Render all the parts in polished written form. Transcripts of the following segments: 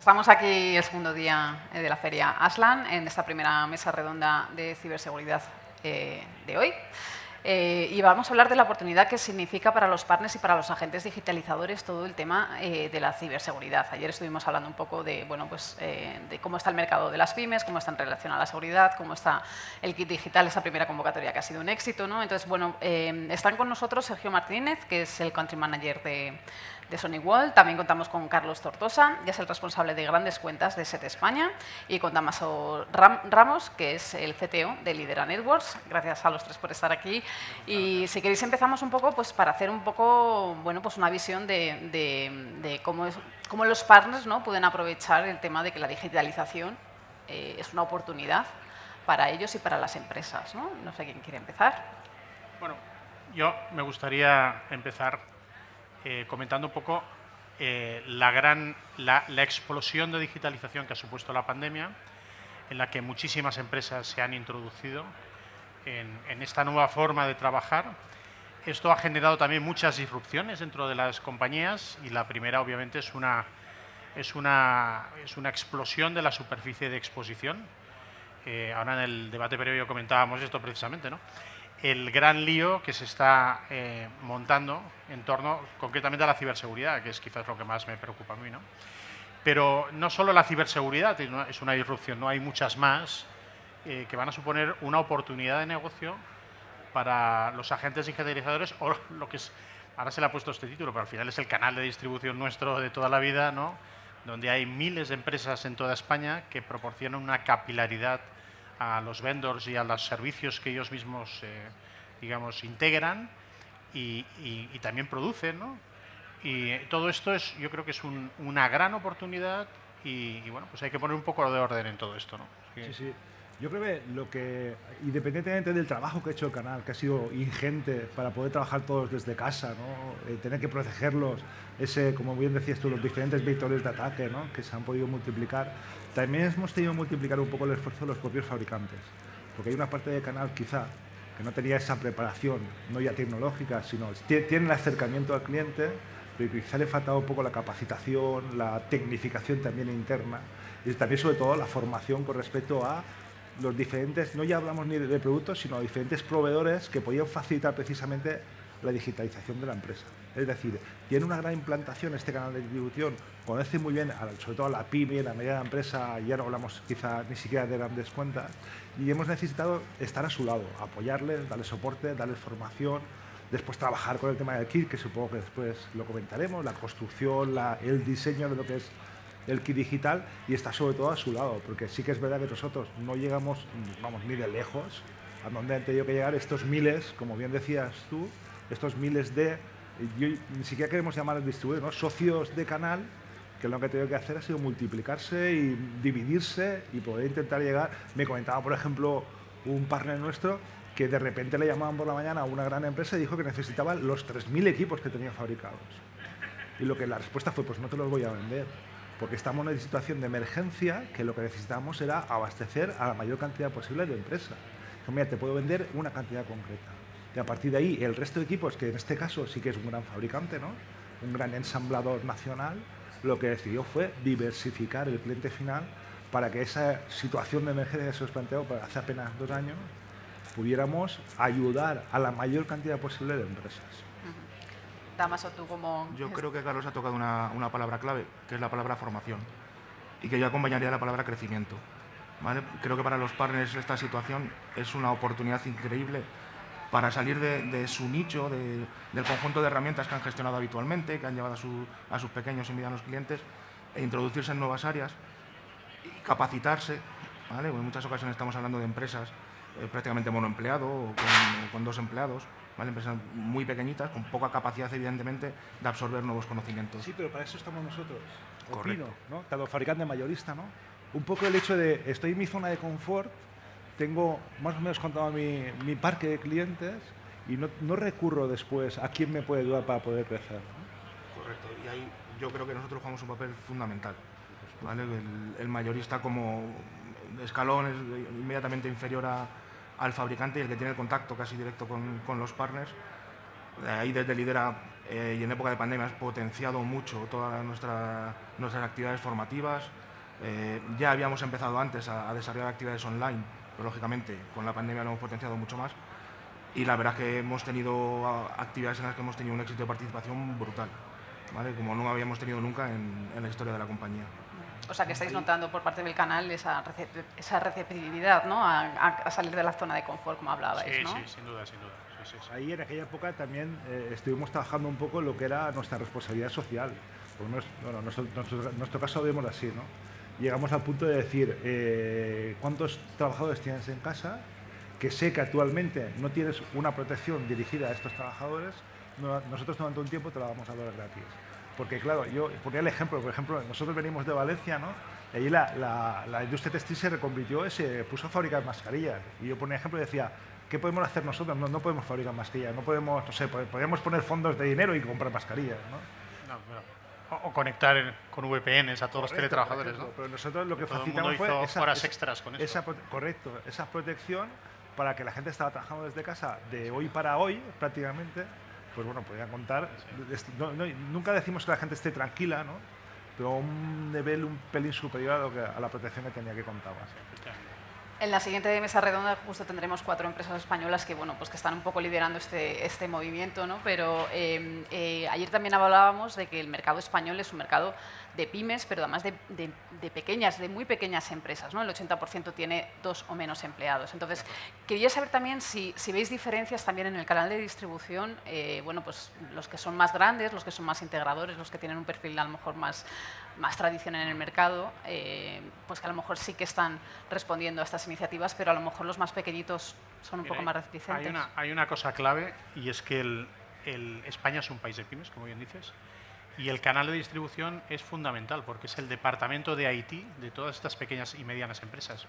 Estamos aquí el segundo día de la feria Aslan, en esta primera mesa redonda de ciberseguridad de hoy. Y vamos a hablar de la oportunidad que significa para los partners y para los agentes digitalizadores todo el tema de la ciberseguridad. Ayer estuvimos hablando un poco de, de cómo está el mercado de las pymes, cómo está en relación a la seguridad, cómo está el kit digital, esta primera convocatoria que ha sido un éxito, ¿no? Entonces, están con nosotros Sergio Martínez, que es el Country Manager de Sony World. También contamos con Carlos Tortosa, que es el responsable de grandes cuentas de SET España, y con Damaso Ramos, que es el CTO de Lidera Networks. Gracias a los tres por estar aquí. Y si queréis empezamos un poco para hacer un poco una visión de cómo los partners, ¿no?, pueden aprovechar el tema de que la digitalización es una oportunidad para ellos y para las empresas, ¿no? No sé quién quiere empezar. Bueno, yo me gustaría empezar comentando un poco la explosión de digitalización que ha supuesto la pandemia, en la que muchísimas empresas se han introducido en esta nueva forma de trabajar. Esto ha generado también muchas disrupciones dentro de las compañías y la primera, obviamente, es una explosión de la superficie de exposición. Ahora en el debate previo comentábamos esto precisamente, ¿no? El gran lío que se está montando en torno concretamente a la ciberseguridad, que es quizás lo que más me preocupa a mí, ¿no? Pero no solo la ciberseguridad es una disrupción, no hay muchas más que van a suponer una oportunidad de negocio para los agentes digitalizadores, o lo que es, ahora se le ha puesto este título, pero al final es el canal de distribución nuestro de toda la vida, ¿no?, donde hay miles de empresas en toda España que proporcionan una capilaridad a los vendors y a los servicios que ellos mismos, integran y también producen, ¿no? Y todo esto yo creo que es una gran oportunidad y pues hay que poner un poco de orden en todo esto, ¿no? Sí. Yo creo que independientemente del trabajo que ha hecho el canal, que ha sido ingente para poder trabajar todos desde casa, ¿no?, tener que protegerlos, como bien decías tú, los diferentes vectores de ataque, ¿no?, que se han podido multiplicar, también hemos tenido que multiplicar un poco el esfuerzo de los propios fabricantes, porque hay una parte del canal quizá que no tenía esa preparación, no ya tecnológica, sino tiene el acercamiento al cliente, pero quizá le faltaba un poco la capacitación, la tecnificación también interna, y también sobre todo la formación con respecto a los diferentes, no ya hablamos ni de productos, sino de diferentes proveedores que podían facilitar precisamente la digitalización de la empresa. Es decir, tiene una gran implantación este canal de distribución, conoce muy bien, sobre todo a la pyme, la mediana empresa, ya no hablamos quizá ni siquiera de grandes cuentas, y hemos necesitado estar a su lado, apoyarles, darles soporte, darles formación, después trabajar con el tema del kit, que supongo que después lo comentaremos, la construcción, el diseño de lo que es el kit digital, y está sobre todo a su lado, porque sí que es verdad que nosotros no llegamos, ni de lejos, a donde han tenido que llegar estos miles, como bien decías tú, estos miles ni siquiera queremos llamar distribuidores, ¿no?, socios de canal, que lo que han tenido que hacer ha sido multiplicarse y dividirse y poder intentar llegar. Me comentaba, por ejemplo, un partner nuestro que de repente le llamaban por la mañana a una gran empresa y dijo que necesitaban los 3.000 equipos que tenía fabricados. Y la respuesta fue, pues no te los voy a vender, porque estamos en una situación de emergencia que lo que necesitamos era abastecer a la mayor cantidad posible de empresas. Mira, te puedo vender una cantidad concreta. Y a partir de ahí, el resto de equipos, que en este caso sí que es un gran fabricante, ¿no?, un gran ensamblador nacional, lo que decidió fue diversificar el cliente final para que esa situación de emergencia que se nos planteó hace apenas 2 años, pudiéramos ayudar a la mayor cantidad posible de empresas. Damaso, tú como... Yo creo que Carlos ha tocado una palabra clave, que es la palabra formación, y que yo acompañaría la palabra crecimiento, ¿vale? Creo que para los partners esta situación es una oportunidad increíble para salir de su nicho, del conjunto de herramientas que han gestionado habitualmente, que han llevado a sus pequeños y medianos clientes, e introducirse en nuevas áreas y capacitarse, ¿vale? En muchas ocasiones estamos hablando de empresas prácticamente monoempleado o con 2 empleados, ¿vale? Empresas muy pequeñitas, con poca capacidad, evidentemente, de absorber nuevos conocimientos. Sí, pero para eso estamos nosotros. Correcto. Opino, ¿no? Cada fabricante mayorista, ¿no? Un poco el hecho de, estoy en mi zona de confort, tengo más o menos contado mi parque de clientes y no recurro después a quién me puede ayudar para poder crecer, ¿no? Correcto. Y ahí yo creo que nosotros jugamos un papel fundamental, ¿vale? El mayorista como escalón es inmediatamente inferior al fabricante y el que tiene el contacto casi directo con los partners. Ahí desde Lidera y en época de pandemia has potenciado mucho todas nuestras actividades formativas. Ya habíamos empezado antes a desarrollar actividades online, pero lógicamente con la pandemia lo hemos potenciado mucho más. Y la verdad es que hemos tenido actividades en las que hemos tenido un éxito de participación brutal, ¿vale? Como no habíamos tenido nunca en la historia de la compañía. O sea, que estáis notando por parte del canal esa receptividad, ¿no? A salir de la zona de confort, como hablabais, sí, ¿no? Sí, sin duda. Sí. Ahí en aquella época también estuvimos trabajando un poco lo que era nuestra responsabilidad social. Por lo menos, nuestro caso lo vemos así, ¿no? Llegamos al punto de decir, ¿cuántos trabajadores tienes en casa? Que sé que actualmente no tienes una protección dirigida a estos trabajadores, nosotros durante un tiempo te la vamos a dar gratis. Porque claro, yo ponía el ejemplo, por ejemplo, nosotros venimos de Valencia, ¿no? Y allí la industria textil se reconvirtió y se puso a fabricar mascarillas. Y yo ponía ejemplo y decía, ¿qué podemos hacer nosotros? No podemos fabricar mascarillas, no podemos, no sé, podríamos poner fondos de dinero y comprar mascarillas, ¿no? O conectar con VPNs a todos los teletrabajadores, ¿no? Pero nosotros lo que todo facilitamos fue horas extras con eso. Esa protección para que la gente estaba trabajando desde casa de hoy para hoy, prácticamente, pues bueno, podían contar. Nunca decimos que la gente esté tranquila, ¿no? Pero a un nivel un pelín superior a la protección que tenía que contar. En la siguiente mesa redonda justo tendremos 4 empresas españolas que, bueno, pues que están un poco liderando este movimiento, ¿no? Pero ayer también hablábamos de que el mercado español es un mercado de pymes, pero además de muy pequeñas empresas, ¿no? El 80% tiene 2 o menos empleados. Entonces, quería saber también si veis diferencias también en el canal de distribución, bueno, pues los que son más grandes, los que son más integradores, los que tienen un perfil a lo mejor más tradición en el mercado, pues que a lo mejor sí que están respondiendo a estas iniciativas, pero a lo mejor los más pequeñitos son un poco más reticentes. Hay una cosa clave, y es que España es un país de pymes, como bien dices, y el canal de distribución es fundamental porque es el departamento de IT de todas estas pequeñas y medianas empresas.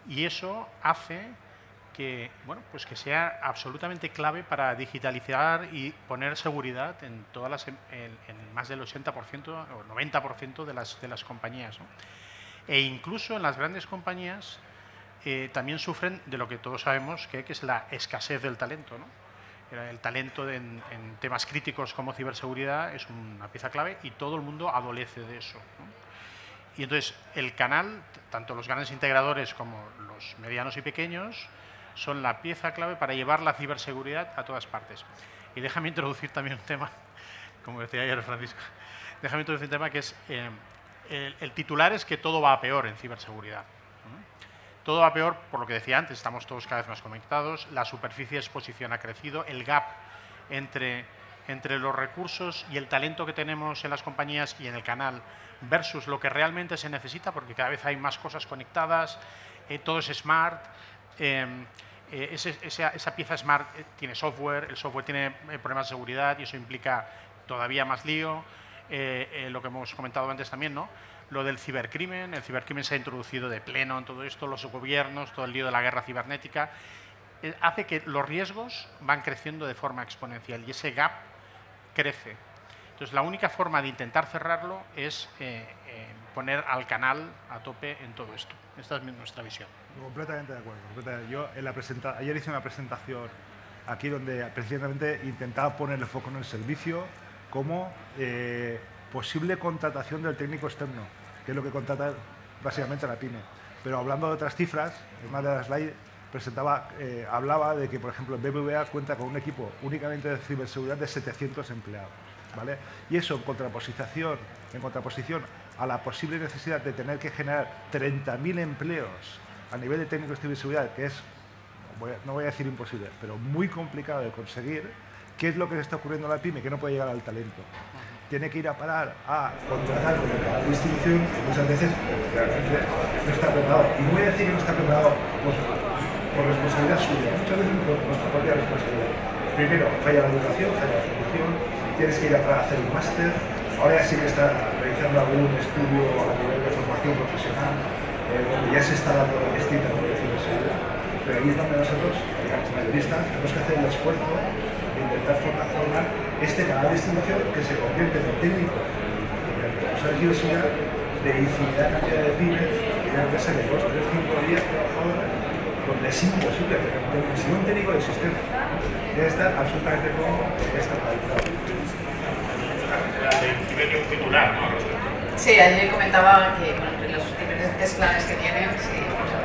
Y eso hace que, bueno, pues que sea absolutamente clave para digitalizar y poner seguridad en en más del 80% o 90% de las compañías, ¿no? E incluso en las grandes compañías también sufren de lo que todos sabemos que es la escasez del talento, ¿no? El talento en temas críticos como ciberseguridad es una pieza clave y todo el mundo adolece de eso, ¿no? Y entonces el canal, tanto los grandes integradores como los medianos y pequeños, son la pieza clave para llevar la ciberseguridad a todas partes. Y déjame introducir también un tema, como decía ayer Francisco, déjame introducir un tema que es, el titular es que todo va a peor en ciberseguridad. Todo va peor por lo que decía antes, estamos todos cada vez más conectados, la superficie de exposición ha crecido, el gap entre los recursos y el talento que tenemos en las compañías y en el canal versus lo que realmente se necesita, porque cada vez hay más cosas conectadas, todo es smart, esa pieza smart tiene software, el software tiene problemas de seguridad y eso implica todavía más lío, lo que hemos comentado antes también, ¿no? Lo del cibercrimen, el cibercrimen se ha introducido de pleno en todo esto, los gobiernos, todo el lío de la guerra cibernética, hace que los riesgos van creciendo de forma exponencial y ese gap crece. Entonces, la única forma de intentar cerrarlo es poner al canal a tope en todo esto. Esta es nuestra visión. Completamente de acuerdo. Yo ayer hice una presentación aquí donde precisamente intentaba poner el foco en el servicio como posible contratación del técnico externo, que es lo que contrata básicamente la pyme. Pero hablando de otras cifras, en una de las slides hablaba de que, por ejemplo, BBVA cuenta con un equipo únicamente de ciberseguridad de 700 empleados, ¿vale? Y eso en contraposición a la posible necesidad de tener que generar 30.000 empleos a nivel de técnicos de ciberseguridad, que es, no voy a decir imposible, pero muy complicado de conseguir. ¿Qué es lo que le está ocurriendo a la pyme? Que no puede llegar al talento. Tiene que ir a parar a contratar con la distribución, muchas veces no está preparado. Y no voy a decir que no está preparado por responsabilidad suya, muchas veces por nuestra propia responsabilidad. Primero, falla la educación, falla la formación, tienes que ir a hacer un máster. Ahora ya sí que está realizando algún estudio a nivel de formación profesional, donde ya se está dando distintas condiciones de seguridad. Pero ahí es donde nosotros, digamos, periodistas, tenemos que hacer el esfuerzo de intentar formar este canal de distribución que se convierte en el técnico de ciberseguridad de infinidad cantidad de pymes y de empresas de 2, 3, 5, 10 trabajadores, donde es imposible tener un técnico de sistema. Debe estar absolutamente como está realizado. particular, ¿no? Sí, ayer comentaba que los diferentes planes que tienen, sí,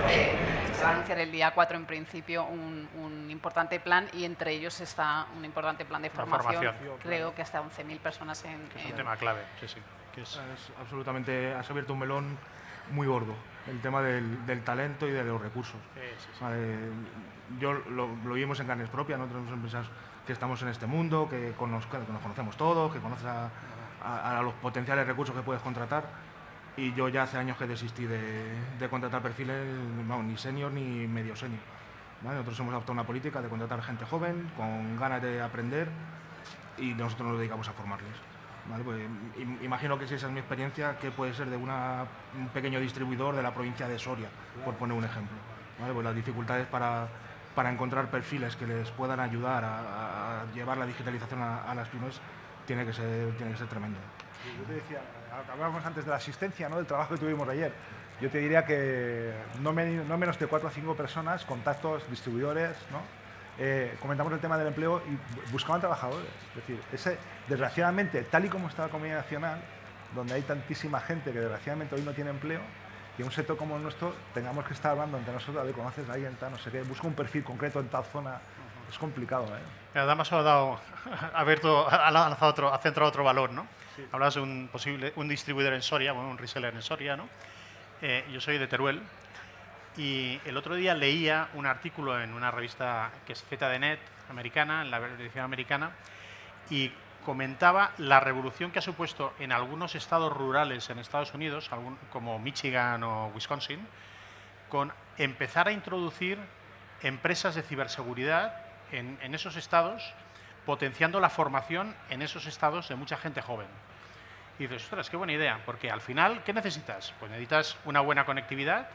pues, se va a anunciar el día 4 en principio un importante plan y entre ellos está un importante plan de formación. Creo que hasta 11.000 personas en... Es un tema clave, sí, sí. Es absolutamente, has abierto un melón muy gordo, el tema del talento y de los recursos. Sí. Vale, yo lo vimos en carnes propias, nosotros somos empresas que estamos en este mundo, que nos conocemos todos, que conoces a los potenciales recursos que puedes contratar, y yo ya hace años que desistí de contratar perfiles, no, ni senior ni medio senior. ¿Vale? Nosotros hemos adoptado una política de contratar gente joven, con ganas de aprender, y nosotros nos dedicamos a formarles. Vale, pues, imagino que si esa es mi experiencia, que puede ser de un pequeño distribuidor de la provincia de Soria, por poner un ejemplo. Vale, pues las dificultades para encontrar perfiles que les puedan ayudar a llevar la digitalización a las pymes tiene que ser tremendo. Yo te decía, hablábamos antes de la asistencia, ¿no? Del trabajo que tuvimos ayer. Yo te diría que no menos de 4 o 5 personas, contactos, distribuidores, ¿no? Comentamos el tema del empleo y buscaban trabajadores. Es decir, desgraciadamente, tal y como está la economía nacional, donde hay tantísima gente que desgraciadamente hoy no tiene empleo, y en un sector como el nuestro tengamos que estar hablando entre nosotros, de conoces a alguien, tal, no sé qué, busca un perfil concreto en tal zona, es complicado, ¿eh? Además ha centrado otro valor, ¿no? Sí. Hablas de un distribuidor en Soria, bueno, un reseller en Soria, ¿no? Yo soy de Teruel. Y el otro día leía un artículo en una revista que es ZDNet americana, en la edición americana, y comentaba la revolución que ha supuesto en algunos estados rurales en Estados Unidos, como Michigan o Wisconsin, con empezar a introducir empresas de ciberseguridad en esos estados, potenciando la formación en esos estados de mucha gente joven. Y dices, ostras, qué buena idea, porque al final, ¿qué necesitas? Pues necesitas una buena conectividad,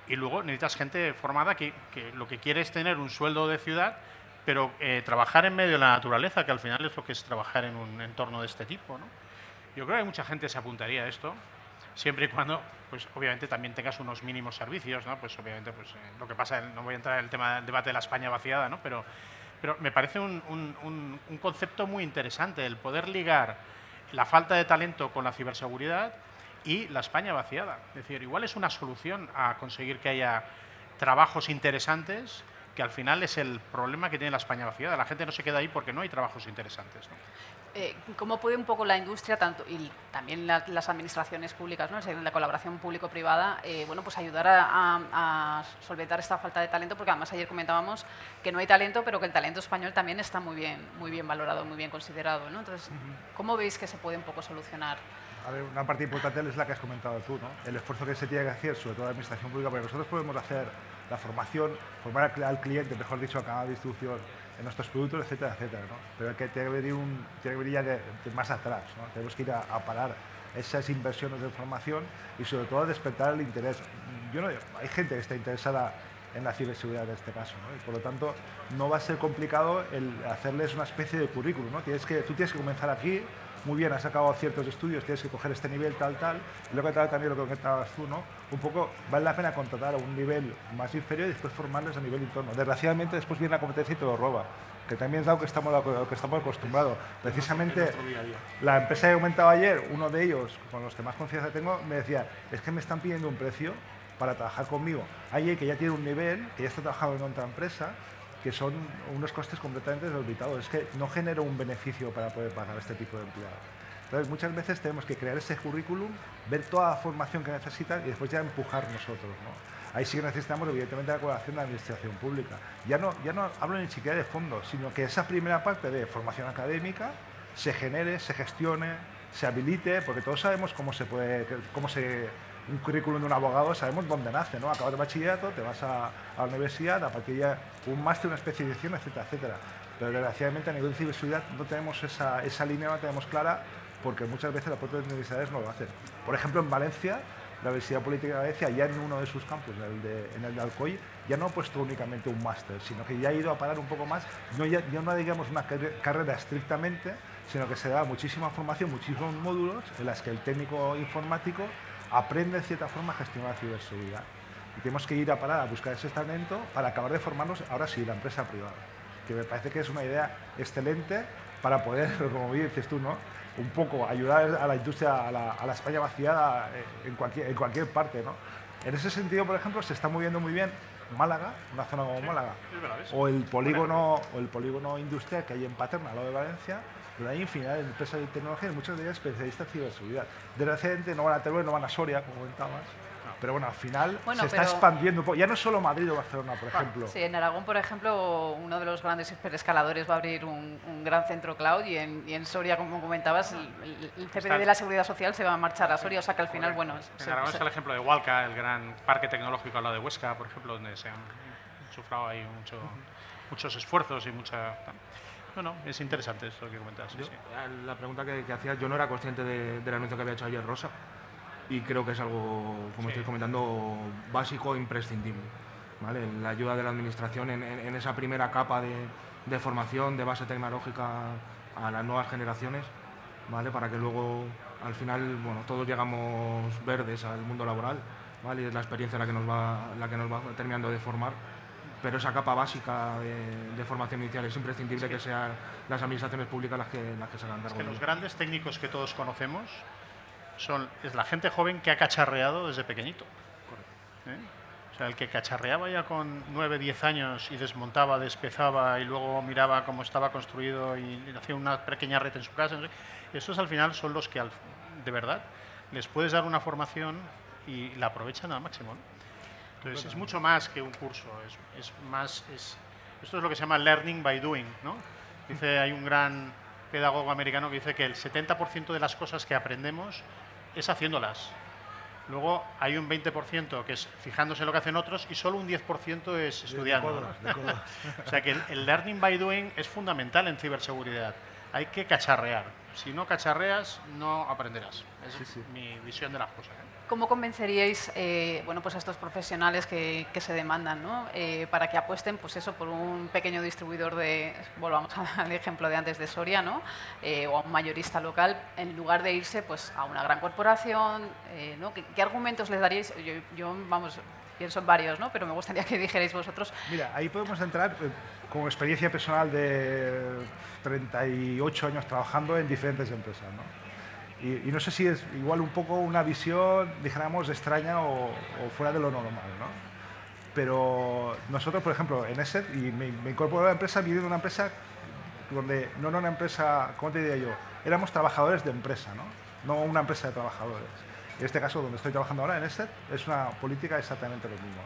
y luego necesitas gente formada que lo que quiere es tener un sueldo de ciudad, pero trabajar en medio de la naturaleza, que al final es lo que es trabajar en un entorno de este tipo, ¿no? Yo creo que mucha gente se apuntaría a esto, siempre y cuando, pues obviamente también tengas unos mínimos servicios, ¿no? Pues obviamente, pues lo que pasa, no voy a entrar en el tema del debate de la España vaciada, ¿no? Pero me parece un concepto muy interesante, el poder ligar la falta de talento con la ciberseguridad y la España vaciada. Es decir, igual es una solución a conseguir que haya trabajos interesantes, que al final es el problema que tiene la España vaciada. La gente no se queda ahí porque no hay trabajos interesantes, ¿no? ¿Cómo puede un poco la industria y también las administraciones públicas, ¿no? La colaboración público-privada, bueno, pues ayudar a solventar esta falta de talento? Porque además ayer comentábamos que no hay talento, pero que el talento español también está muy bien valorado, muy bien considerado, ¿no? Entonces, ¿cómo veis que se puede un poco solucionar? A ver, una parte importante es la que has comentado tú, ¿no? El esfuerzo que se tiene que hacer, sobre todo la administración pública, porque nosotros podemos hacer la formación, formar al cliente, mejor dicho, a cada distribución en nuestros productos, etcétera, etcétera, ¿no? Pero hay que venir ya de más atrás, ¿no? Tenemos que ir a parar esas inversiones de formación y sobre todo a despertar el interés. Hay gente que está interesada en la ciberseguridad en este caso, ¿no? Y por lo tanto no va a ser complicado el hacerles una especie de currículum, ¿no? Tú tienes que comenzar aquí. Muy bien, has acabado ciertos estudios, tienes que coger este nivel, tal, y luego también lo que comentabas tú, ¿no? Un poco vale la pena contratar a un nivel más inferior y después formarles a nivel interno. Desgraciadamente después viene la competencia y te lo roba, que también es algo que estamos acostumbrados. Precisamente la empresa que comentaba ayer, uno de ellos, con los que más confianza tengo, me decía, es que me están pidiendo un precio para trabajar conmigo. Hay alguien que ya tiene un nivel, que ya está trabajando en otra empresa, que son unos costes completamente desorbitados. Es que no genera un beneficio para poder pagar este tipo de empleados. Entonces, muchas veces tenemos que crear ese currículum, ver toda la formación que necesitan y después ya empujar nosotros, ¿no? Ahí sí que necesitamos, evidentemente, la colaboración de la administración pública. Ya no hablo ni siquiera de fondos, sino que esa primera parte de formación académica se genere, se gestione, se habilite, porque todos sabemos un currículum de un abogado, sabemos dónde nace, ¿no? Acabas de bachillerato, te vas a la universidad, a partir de ya un máster, una especialización, etcétera, etcétera. Pero desgraciadamente a nivel de ciberseguridad no tenemos esa línea, no la tenemos clara, porque muchas veces las propias universidades no lo hacen. Por ejemplo, en Valencia, la Universidad Política de Valencia, ya en uno de sus campus, en el de Alcoy, ya no ha puesto únicamente un máster, sino que ya ha ido a parar un poco más, ya no digamos una carrera estrictamente, sino que se da muchísima formación, muchísimos módulos en las que el técnico informático aprende de cierta forma a gestionar la ciberseguridad. Y tenemos que ir a parar a buscar ese talento para acabar de formarnos, ahora sí, la empresa privada, que me parece que es una idea excelente para poder, como bien dices tú, ¿no? Un poco ayudar a la industria, a la España vaciada en cualquier parte, ¿no? En ese sentido, por ejemplo, se está moviendo muy bien Málaga, una zona como Málaga, o el polígono industrial que hay en Paterna, al lado de Valencia, donde hay infinidad de empresas de tecnología y muchas de ellas especialistas en ciberseguridad. Desgraciadamente no van a Teruel, no van a Soria, como comentabas, pero bueno, al final se está expandiendo un poco. Ya no es solo Madrid o Barcelona, por ejemplo. Sí, en Aragón, por ejemplo, uno de los grandes hiperescaladores va a abrir un gran centro cloud y en Soria, como comentabas, el CPD de la Seguridad Social se va a marchar a Soria, o sea que al final, bueno... En Aragón está el ejemplo de Hualca, el gran parque tecnológico al lado de Huesca, por ejemplo, donde se han sufrado ahí muchos esfuerzos y mucha... Bueno, es interesante eso que comentas. Sí. La pregunta que hacías, yo no era consciente del anuncio que había hecho ayer Rosa. Y creo que es algo, como estoy comentando, básico e imprescindible. ¿Vale? La ayuda de la administración en esa primera capa de formación, de base tecnológica a las nuevas generaciones, ¿vale? Para que luego, al final, bueno, todos llegamos verdes al mundo laboral, ¿vale? Y es la experiencia la que nos va terminando de formar. Pero esa capa básica de formación inicial es imprescindible que sean las administraciones públicas las que se hagan cargo. Es que los grandes técnicos que todos conocemos es la gente joven que ha cacharreado desde pequeñito. O sea, el que cacharreaba ya con 9, 10 años y desmontaba, despezaba y luego miraba cómo estaba construido y hacía una pequeña red en su casa. No sé. Estos al final son los que de verdad les puedes dar una formación y la aprovechan al máximo, ¿no? Entonces es mucho más que un curso, esto es lo que se llama learning by doing, ¿no? Hay un gran pedagogo americano que dice que el 70% de las cosas que aprendemos es haciéndolas. Luego hay un 20% que es fijándose en lo que hacen otros y solo un 10% es estudiando. O sea que el learning by doing es fundamental en ciberseguridad. Hay que cacharrear. Si no cacharreas, no aprenderás. Es mi visión de las cosas. ¿Cómo convenceríais bueno, pues a estos profesionales que se demandan, ¿no? Para que apuesten pues eso, por un pequeño distribuidor volvamos al ejemplo de antes de Soria, ¿no? O a un mayorista local, en lugar de irse pues, a una gran corporación? ¿No? ¿Qué argumentos les daríais? Yo, vamos, pienso en varios, ¿no? Pero me gustaría que dijerais vosotros. Mira, ahí podemos entrar como experiencia personal de 38 años trabajando en diferentes empresas, ¿no? Y no sé si es igual un poco una visión, dijéramos, extraña o fuera de lo normal, ¿no? Pero nosotros, por ejemplo, en ESET, y me incorporé a la empresa, viví en una empresa donde no era una empresa, ¿cómo te diría yo? Éramos trabajadores de empresa, ¿no? No una empresa de trabajadores. En este caso, donde estoy trabajando ahora, en ESET, es una política exactamente lo mismo.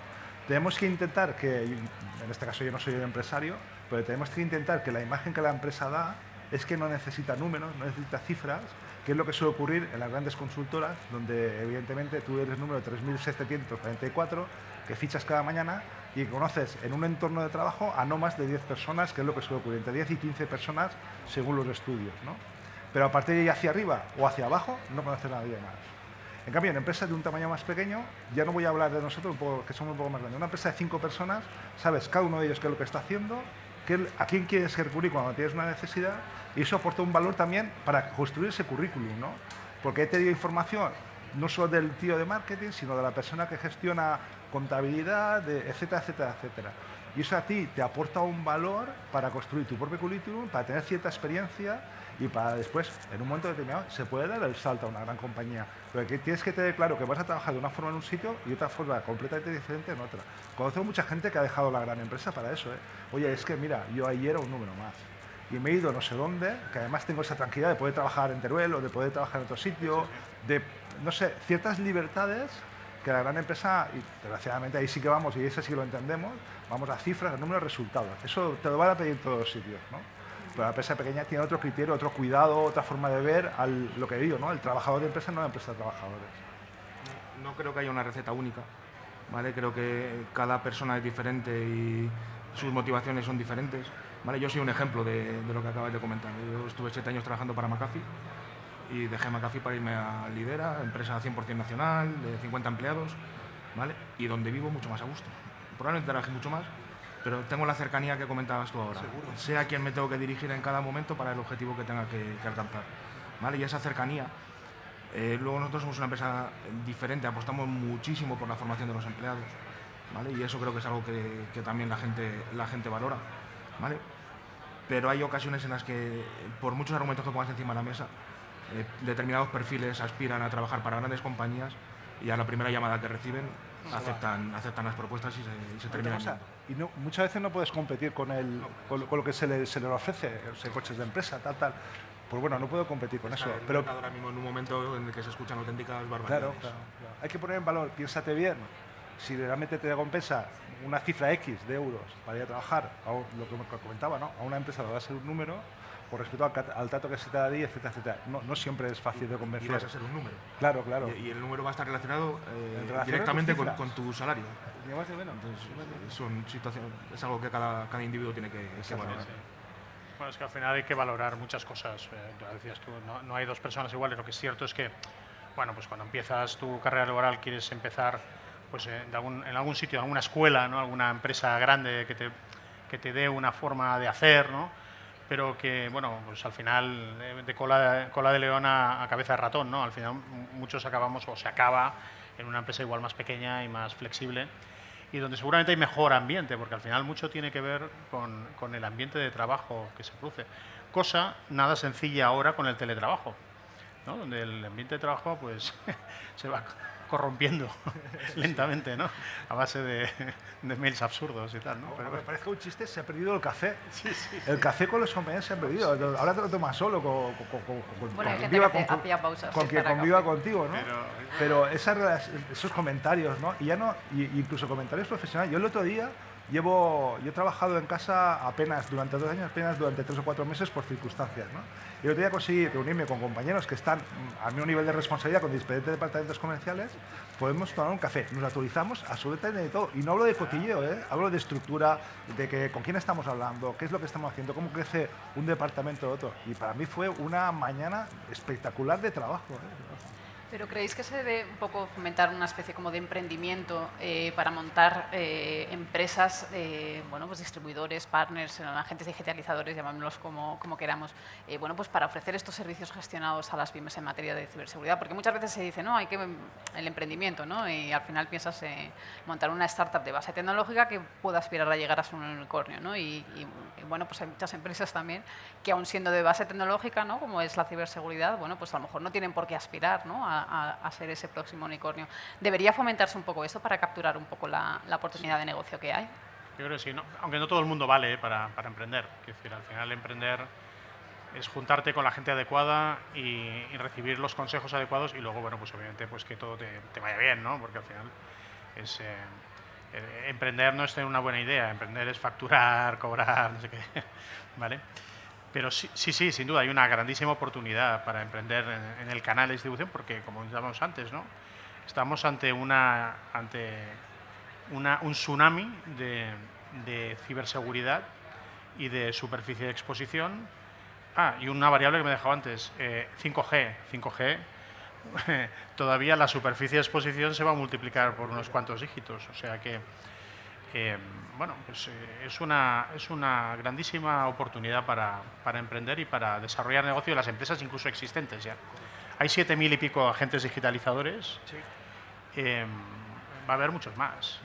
Tenemos que intentar que, en este caso yo no soy un empresario, pero tenemos que intentar que la imagen que la empresa da es que no necesita números, no necesita cifras, que es lo que suele ocurrir en las grandes consultoras, donde evidentemente tú eres número 3.744, que fichas cada mañana y conoces en un entorno de trabajo a no más de 10 personas, que es lo que suele ocurrir, entre 10 y 15 personas según los estudios, ¿no? Pero a partir de ahí hacia arriba o hacia abajo no conoces a nadie más. En cambio, en empresas de un tamaño más pequeño, ya no voy a hablar de nosotros, que somos un poco más grandes. Una empresa de 5 personas, sabes cada uno de ellos qué es lo que está haciendo, a quién quieres recurrir cuando tienes una necesidad, y eso aporta un valor también para construir ese currículum, ¿no? Porque he tenido información no solo del tío de marketing, sino de la persona que gestiona contabilidad, etcétera, etcétera, etcétera. Y eso a ti te aporta un valor para construir tu propio currículum, para tener cierta experiencia y para después, en un momento determinado, se puede dar el salto a una gran compañía. Pero tienes que tener claro que vas a trabajar de una forma en un sitio y de otra forma completamente diferente en otra. Conozco mucha gente que ha dejado la gran empresa para eso, ¿eh? Oye, es que mira, yo ayer era un número más y me he ido no sé dónde, que además tengo esa tranquilidad de poder trabajar en Teruel o de poder trabajar en otro sitio, de, no sé, ciertas libertades que la gran empresa, y desgraciadamente ahí sí que vamos, y eso sí que lo entendemos, vamos a cifras, a números, resultados. Eso te lo van a pedir en todos los sitios, ¿no? Pero la empresa pequeña tiene otro criterio, otro cuidado, otra forma de ver lo que digo, ¿no? El trabajador de empresa no la empresa de trabajadores. No creo que haya una receta única, ¿vale? Creo que cada persona es diferente y sus motivaciones son diferentes, ¿vale? Yo soy un ejemplo de lo que acabas de comentar. Yo estuve 7 años trabajando para McAfee y dejé McAfee para irme a Lidera, empresa 100% nacional, de 50 empleados, ¿vale? Y donde vivo mucho más a gusto. Probablemente trabajé mucho más, pero tengo la cercanía que comentabas tú ahora. Seguro. Sé a quién me tengo que dirigir en cada momento para el objetivo que tenga que alcanzar, ¿vale? Y esa cercanía, luego nosotros somos una empresa diferente, apostamos muchísimo por la formación de los empleados, ¿vale? Y eso creo que es algo que también la gente valora, ¿vale? pero hay ocasiones en las que, por muchos argumentos que pongas encima de la mesa, determinados perfiles aspiran a trabajar para grandes compañías y a la primera llamada que reciben aceptan las propuestas y se terminan yendo. Y no, muchas veces no puedes competir con lo que se le ofrece, o sea, coches de empresa, tal. Pues bueno, no puedo competir con eso. Pero ahora mismo en un momento en el que se escuchan auténticas barbaridades. claro. Hay que poner en valor, piénsate bien, si realmente te compensa una cifra X de euros para ir a trabajar, lo que comentaba, ¿no? A una empresa le va a ser un número con respecto al trato que se te da ahí, etcétera. No siempre es fácil de convencer. Y vas a ser un número. Claro. Y el número va a estar relacionado relación directamente con con tu salario. Ni más ni menos. Entonces, es algo que cada individuo tiene que valorar. Sí. Bueno, es que al final hay que valorar muchas cosas. Ya decías tú, no hay dos personas iguales. Lo que es cierto es que, bueno, pues cuando empiezas tu carrera laboral quieres empezar pues, en algún sitio, en alguna escuela, ¿no? Alguna empresa grande que te dé una forma de hacer, ¿no? Pero que, bueno, pues al final de cola de león a cabeza de ratón, ¿no? Al final muchos acabamos o se acaba en una empresa igual más pequeña y más flexible y donde seguramente hay mejor ambiente, porque al final mucho tiene que ver con el ambiente de trabajo que se produce. Cosa nada sencilla ahora con el teletrabajo, ¿no? Donde el ambiente de trabajo pues se va corrompiendo lentamente, ¿no? A base de mails absurdos y tal, ¿no? Pero me parece que un chiste, se ha perdido el café. Sí. El café con los compañeros se ha perdido. Ahora te lo tomas solo con Bueno, hay quien gente viva que hacía pausas. con quien para conviva café. contigo, ¿no? Pero esos comentarios, ¿no? Y ya no, incluso comentarios profesionales. Yo el otro día yo he trabajado en casa apenas durante 2 años, apenas durante 3 o 4 meses por circunstancias, ¿no? Y el otro día conseguí reunirme con compañeros que están a mi nivel de responsabilidad con diferentes departamentos comerciales. Podemos tomar un café, nos actualizamos absolutamente de todo. Y no hablo de cotilleo, hablo de estructura, de que con quién estamos hablando, qué es lo que estamos haciendo, cómo crece un departamento de otro. Y para mí fue una mañana espectacular de trabajo. ¿Pero creéis que se debe un poco fomentar una especie como de emprendimiento para montar empresas, bueno, pues distribuidores, partners, agentes digitalizadores, llamémoslos como queramos, bueno, pues para ofrecer estos servicios gestionados a las pymes en materia de ciberseguridad? Porque muchas veces se dice, no, hay que el emprendimiento, ¿no? Y al final piensas montar una startup de base tecnológica que pueda aspirar a llegar a ser un unicornio, ¿no? Y bueno, pues hay muchas empresas también que aun siendo de base tecnológica, ¿no? Como es la ciberseguridad, bueno, pues a lo mejor no tienen por qué aspirar, ¿no? a ser ese próximo unicornio. ¿Debería fomentarse un poco esto para capturar un poco la oportunidad de negocio que hay? Yo creo que sí, ¿no? Aunque no todo el mundo vale para emprender. Es decir, al final emprender es juntarte con la gente adecuada y recibir los consejos adecuados y luego, bueno, pues obviamente pues que todo te vaya bien, ¿no? Porque al final es emprender no es tener una buena idea, emprender es facturar, cobrar, no sé qué, ¿vale? Pero sí, sin duda, hay una grandísima oportunidad para emprender en el canal de distribución porque, como decíamos antes, ¿no? Estamos ante un tsunami de ciberseguridad y de superficie de exposición. Y una variable que me he dejado antes, 5G. 5G, todavía la superficie de exposición se va a multiplicar por unos cuantos dígitos. O sea que, bueno, pues es una grandísima oportunidad para emprender y para desarrollar negocio de las empresas incluso existentes ya. Hay 7.000 y pico agentes digitalizadores. Sí. Va a haber muchos más.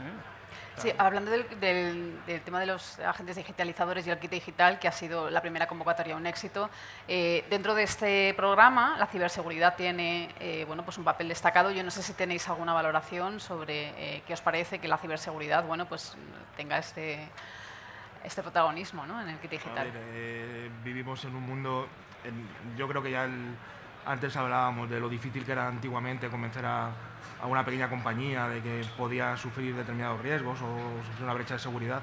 Sí, hablando del tema de los agentes digitalizadores y el kit digital, que ha sido la primera convocatoria un éxito, dentro de este programa la ciberseguridad tiene bueno, pues un papel destacado. Yo no sé si tenéis alguna valoración sobre qué os parece que la ciberseguridad bueno, pues tenga este protagonismo, ¿no? En el kit digital. A ver, vivimos en un mundo, yo creo que ya antes hablábamos de lo difícil que era antiguamente convencer a una pequeña compañía de que podía sufrir determinados riesgos o sufrir una brecha de seguridad.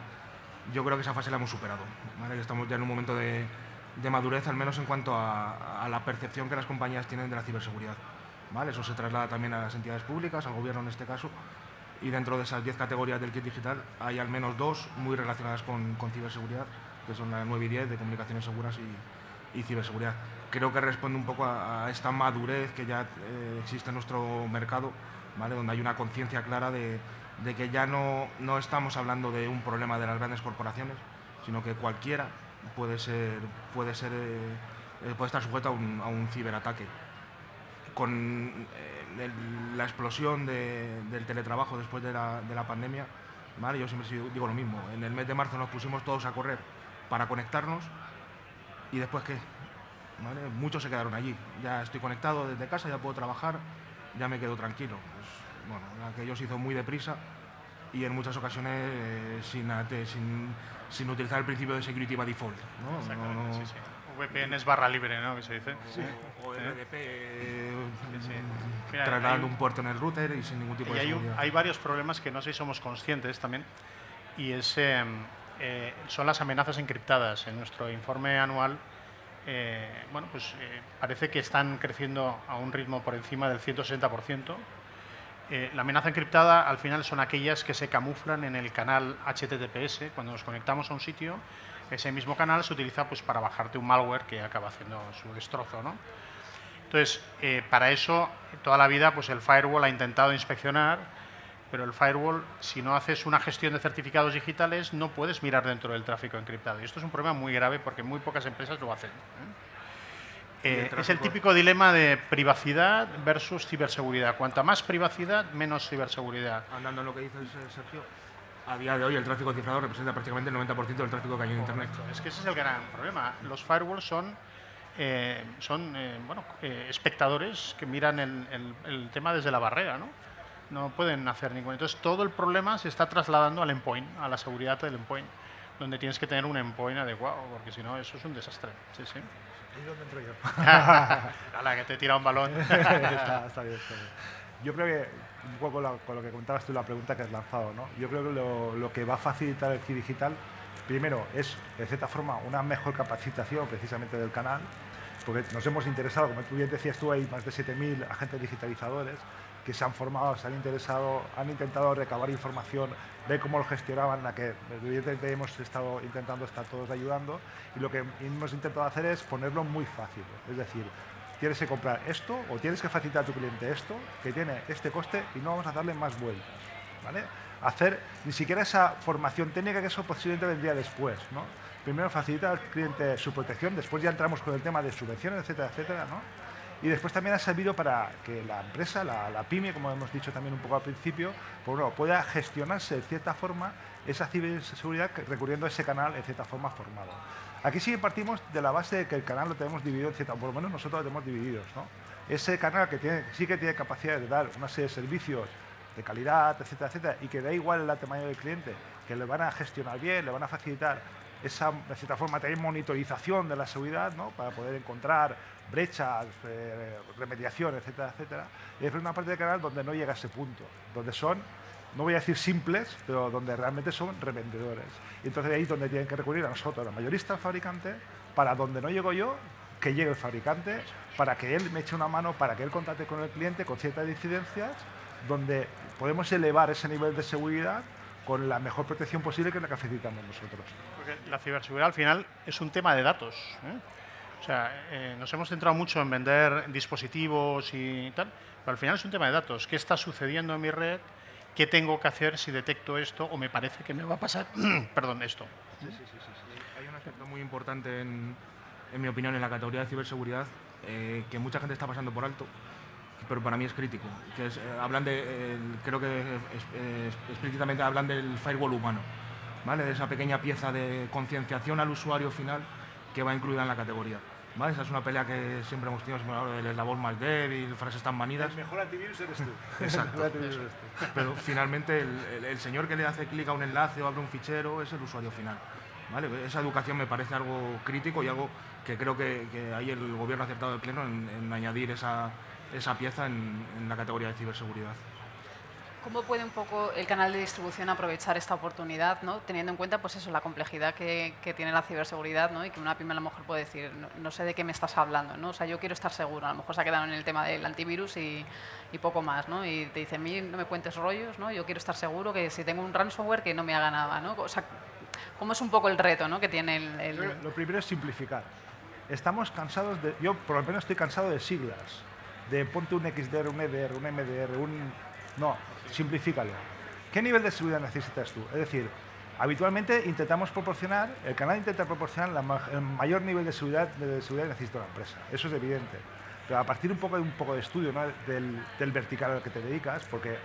Yo creo que esa fase la hemos superado, ¿vale? Estamos ya en un momento de madurez, al menos en cuanto a la percepción que las compañías tienen de la ciberseguridad, ¿vale? Eso se traslada también a las entidades públicas, al gobierno en este caso, y dentro de esas 10 categorías del kit digital hay al menos 2 muy relacionadas con ciberseguridad, que son las 9 y 10 de comunicaciones seguras y ciberseguridad. Creo que responde un poco a esta madurez que ya existe en nuestro mercado, ¿vale? Donde hay una conciencia clara de que ya no estamos hablando de un problema de las grandes corporaciones, sino que cualquiera puede estar sujeto a un ciberataque. Con la explosión del teletrabajo después de la pandemia, ¿vale? Yo siempre digo lo mismo. En el mes de marzo nos pusimos todos a correr para conectarnos ¿Y después qué? ¿Vale? Muchos se quedaron allí. Ya estoy conectado desde casa, ya puedo trabajar, ya me quedo tranquilo. Pues, bueno, aquello se hizo muy deprisa y en muchas ocasiones sin utilizar el principio de security by default, ¿no? Exactamente, sí, sí. VPN es barra libre, ¿no? Que se dice. Sí. O RDP, sí. Mira, trasladando un puerto en el router y sin ningún tipo de seguridad. Hay varios problemas que no sé si somos conscientes también, y son las amenazas encriptadas. En nuestro informe anual, parece que están creciendo a un ritmo por encima del 160%. La amenaza encriptada al final son aquellas que se camuflan en el canal HTTPS. Cuando nos conectamos a un sitio, ese mismo canal se utiliza pues, para bajarte un malware que acaba haciendo su destrozo, ¿no? Entonces, para eso, toda la vida pues, el firewall ha intentado inspeccionar, pero el firewall, si no haces una gestión de certificados digitales, no puedes mirar dentro del tráfico encriptado. Y esto es un problema muy grave porque muy pocas empresas lo hacen. Es el típico dilema de privacidad versus ciberseguridad. Cuanta más privacidad, menos ciberseguridad. Andando en lo que dice Sergio, a día de hoy el tráfico cifrado representa prácticamente el 90% del tráfico que hay en Internet. Es que ese es el gran problema. Los firewalls son espectadores que miran el tema desde la barrera, ¿no? No pueden hacer ningún. Entonces todo el problema se está trasladando al endpoint, a la seguridad del endpoint, donde tienes que tener un endpoint adecuado, porque si no eso es un desastre. Sí, sí. Ahí es donde entro yo. A la que te tira un balón. Está bien. Yo creo que, un poco con lo que comentabas tú, la pregunta que has lanzado, ¿no? Yo creo que lo que va a facilitar el CI Digital, primero, es, de cierta forma, una mejor capacitación precisamente del canal, porque nos hemos interesado, como tú bien decías tú, hay más de 7.000 agentes digitalizadores que se han formado, se han interesado, han intentado recabar información, ver cómo lo gestionaban, la que evidentemente hemos estado intentando estar todos ayudando, y lo que hemos intentado hacer es ponerlo muy fácil. Es decir, tienes que comprar esto o tienes que facilitar a tu cliente esto, que tiene este coste y no vamos a darle más vueltas, ¿vale? Hacer ni siquiera esa formación técnica, que eso posiblemente vendría después, ¿no? Primero facilitar al cliente su protección, después ya entramos con el tema de subvenciones, etcétera, ¿no? Y después también ha servido para que la empresa, la pyme, como hemos dicho también un poco al principio, pues bueno, pueda gestionarse de cierta forma esa ciberseguridad recurriendo a ese canal en cierta forma formado. Aquí sí partimos de la base de que el canal lo tenemos dividido en cierta, por lo menos nosotros lo tenemos divididos, ¿no? Ese canal que sí que tiene capacidad de dar una serie de servicios de calidad, etcétera, y que da igual el tamaño del cliente, que le van a gestionar bien, le van a facilitar esa, de cierta forma, también monitorización de la seguridad, ¿no? Para poder encontrar brechas, remediación, etcétera. Y después una parte del canal donde no llega a ese punto, donde son, no voy a decir simples, pero donde realmente son revendedores. Y entonces ahí es donde tienen que recurrir a nosotros, al mayorista, al fabricante, para donde no llego yo, que llegue el fabricante, para que él me eche una mano, para que él contacte con el cliente con ciertas incidencias, donde podemos elevar ese nivel de seguridad con la mejor protección posible, que es la que facilitamos nosotros. Porque la ciberseguridad al final es un tema de datos, ¿eh? O sea, nos hemos centrado mucho en vender dispositivos y tal, pero al final es un tema de datos. ¿Qué está sucediendo en mi red? ¿Qué tengo que hacer si detecto esto o me parece que me va a pasar perdón, esto? Sí. Hay un aspecto muy importante, en mi opinión, en la categoría de ciberseguridad, que mucha gente está pasando por alto, pero para mí es crítico. Que es, creo que explícitamente hablan del firewall humano, ¿vale? De esa pequeña pieza de concienciación al usuario final que va incluida en la categoría, ¿vale? Esa es una pelea que siempre hemos tenido, el eslabón más débil, frases tan manidas. El mejor antivirus eres tú. Exacto. Pero finalmente el señor que le hace clic a un enlace o abre un fichero es el usuario final, ¿vale? Esa educación me parece algo crítico y algo que creo que ahí el gobierno ha acertado de pleno en añadir esa pieza en la categoría de ciberseguridad. ¿Cómo puede un poco el canal de distribución aprovechar esta oportunidad, ¿no? Teniendo en cuenta pues eso, la complejidad que tiene la ciberseguridad, ¿no? Y que una pyme a lo mejor puede decir, no sé de qué me estás hablando, ¿no? O sea, yo quiero estar seguro, a lo mejor se ha quedado en el tema del antivirus y poco más, ¿no? Y te dice, a mí no me cuentes rollos, ¿no? Yo quiero estar seguro que si tengo un ransomware que no me haga nada, ¿no? O sea, ¿cómo es un poco el reto, ¿no? que tiene el... Lo primero es simplificar. Estamos cansados yo por lo menos estoy cansado de siglas, de ponte un XDR, un EDR, un MDR, no, simplifícalo. ¿Qué nivel de seguridad necesitas tú? Es decir, habitualmente intentamos proporcionar, el canal intenta proporcionar el mayor nivel de seguridad que necesita la empresa. Eso es evidente. Pero a partir de un poco de estudio, ¿no? del vertical al que te dedicas, porque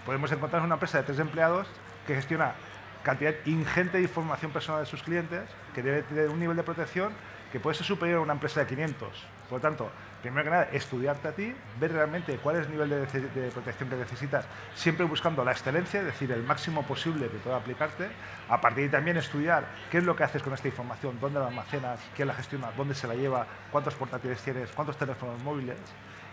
podemos encontrar una empresa de 3 empleados que gestiona cantidad ingente de información personal de sus clientes, que debe tener un nivel de protección que puede ser superior a una empresa de 500. Por lo tanto, primero que nada, estudiarte a ti, ver realmente cuál es el nivel de protección que necesitas, siempre buscando la excelencia, es decir, el máximo posible que pueda aplicarte. A partir de ahí también estudiar qué es lo que haces con esta información, dónde la almacenas, quién la gestiona, dónde se la lleva, cuántos portátiles tienes, cuántos teléfonos móviles.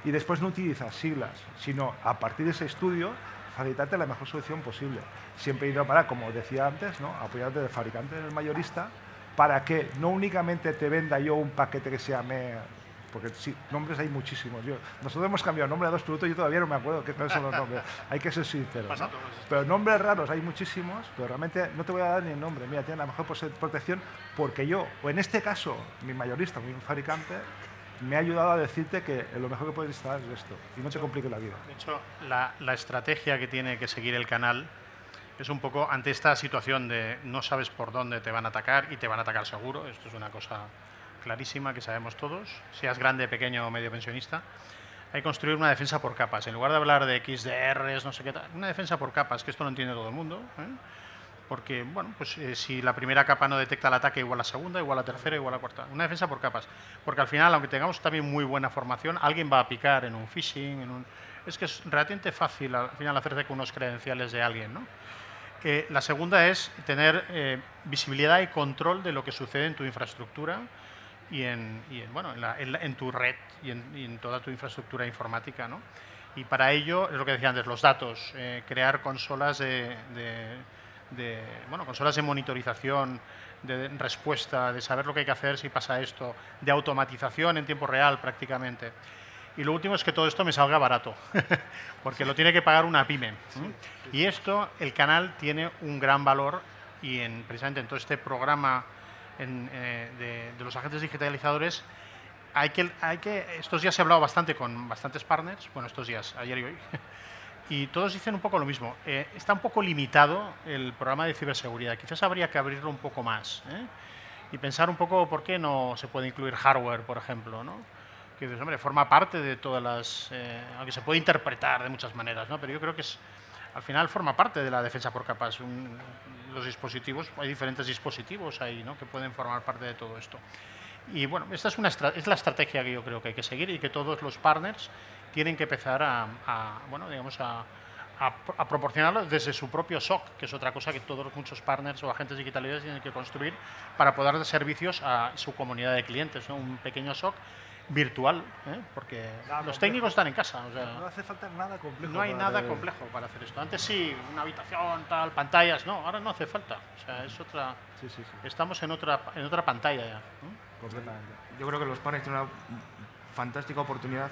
Y después no utilizas siglas, sino a partir de ese estudio, facilitarte la mejor solución posible. Siempre ir para, como decía antes, ¿no?, apoyarte del fabricante, del mayorista, para que no únicamente te venda yo un paquete que se llame... Porque sí, nombres hay muchísimos. Nosotros hemos cambiado nombre a 2 productos y yo todavía no me acuerdo qué son los nombres. Hay que ser sinceros, ¿no? Pero nombres raros hay muchísimos, pero realmente no te voy a dar ni el nombre. Mira, tiene la mejor protección porque yo, o en este caso, mi mayorista, mi fabricante, me ha ayudado a decirte que lo mejor que puedes instalar es esto y no te complique la vida. De hecho, la estrategia que tiene que seguir el canal es un poco ante esta situación de no sabes por dónde te van a atacar y te van a atacar seguro. Esto es una cosa clarísima que sabemos todos, seas grande, pequeño o medio pensionista. Hay que construir una defensa por capas. En lugar de hablar de XDRs, no sé qué tal, una defensa por capas, que esto lo entiende todo el mundo, ¿eh? Porque, bueno, pues si la primera capa no detecta el ataque, igual la segunda, igual la tercera, igual la cuarta. Una defensa por capas. Porque al final, aunque tengamos también muy buena formación, alguien va a picar en un phishing, es que es relativamente fácil al final hacerse con unos credenciales de alguien, ¿no? La segunda es tener visibilidad y control de lo que sucede en tu infraestructura y en tu red y en toda tu infraestructura informática, ¿no? Y para ello, es lo que decía antes, los datos, crear consolas consolas de monitorización, de respuesta, de saber lo que hay que hacer si pasa esto, de automatización en tiempo real prácticamente. Y lo último es que todo esto me salga barato, porque lo tiene que pagar una pyme. Y esto, el canal tiene un gran valor y precisamente en todo este programa de los agentes digitalizadores, estos días he hablado bastante con bastantes partners, bueno, estos días, ayer y hoy, y todos dicen un poco lo mismo. Está un poco limitado el programa de ciberseguridad, quizás habría que abrirlo un poco más, y pensar un poco por qué no se puede incluir hardware, por ejemplo, ¿no? Que dices, hombre, forma parte de todas las... aunque se puede interpretar de muchas maneras, ¿no? Pero yo creo que al final forma parte de la defensa por capas. Los dispositivos, hay diferentes dispositivos ahí, ¿no?, que pueden formar parte de todo esto. Y bueno, esta es la estrategia que yo creo que hay que seguir y que todos los partners tienen que empezar a proporcionarlo desde su propio SOC, que es otra cosa que muchos partners o agentes digitales tienen que construir para poder dar servicios a su comunidad de clientes, ¿no? Un pequeño SOC virtual, porque los técnicos están en casa. O sea, no hace falta nada complejo. No hay nada complejo para hacer esto. Antes sí, una habitación, tal, pantallas, no, ahora no hace falta. O sea, es otra... Sí. Estamos en otra pantalla ya. Completamente. Yo creo que los partners tienen una fantástica oportunidad